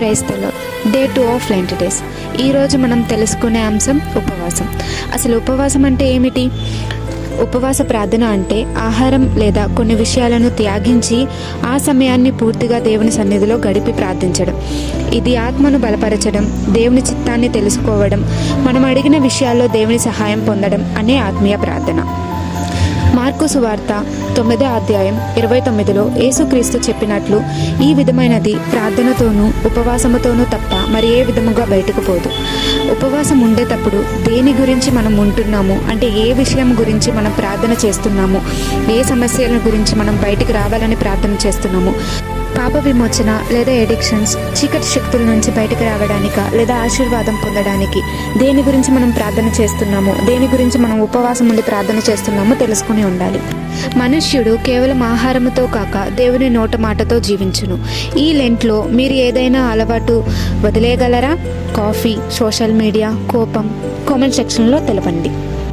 Praise the lord. Day 2 of Lent days. ఈరోజు మనం తెలుసుకునే అంశం ఉపవాసం. అసలు ఉపవాసం అంటే ఏమిటి? ఉపవాస ప్రార్థన అంటే ఆహారం లేదా కొన్ని విషయాలను త్యాగించి ఆ సమయాన్ని పూర్తిగా దేవుని సన్నిధిలో గడిపి ప్రార్థించడం. ఇది ఆత్మను బలపరచడం, దేవుని చిత్తాన్ని తెలుసుకోవడం, మనం అడిగిన విషయాల్లో దేవుని సహాయం పొందడం అనే ఆత్మీయ ప్రార్థన. మార్కు సువార్త 9వ అధ్యాయం 29లో యేసుక్రీస్తు చెప్పినట్లు ఈ విధమైనది ప్రార్థనతోనూ ఉపవాసముతోనూ తప్ప మరి ఏ విధముగా బయటకు పోదు. ఉపవాసం ఉండేటప్పుడు దేని గురించి మనం ఉంటున్నాము అంటే ఏ విషయం గురించి మనం ప్రార్థన చేస్తున్నాము, ఏ సమస్యల గురించి మనం బయటకు రావాలని ప్రార్థన చేస్తున్నాము, పాప విమోచన లేదా ఎడిక్షన్స్, చీకటి శక్తుల నుంచి బయటకు రావడానిక లేదా ఆశీర్వాదం పొందడానికి దేని గురించి మనం ప్రార్థన చేస్తున్నాము, దేని గురించి మనం ఉపవాసం ఉండి ప్రార్థన చేస్తున్నామో తెలుసుకుని ఉండాలి. మనుష్యుడు కేవలం ఆహారముతో కాక దేవుని నోట మాటతో జీవించును. ఈ లెంట్లో మీరు ఏదైనా అలవాటు వదిలేయగలరా? కాఫీ, సోషల్ మీడియా, కోపం? కామెంట్ సెక్షన్లో తెలపండి.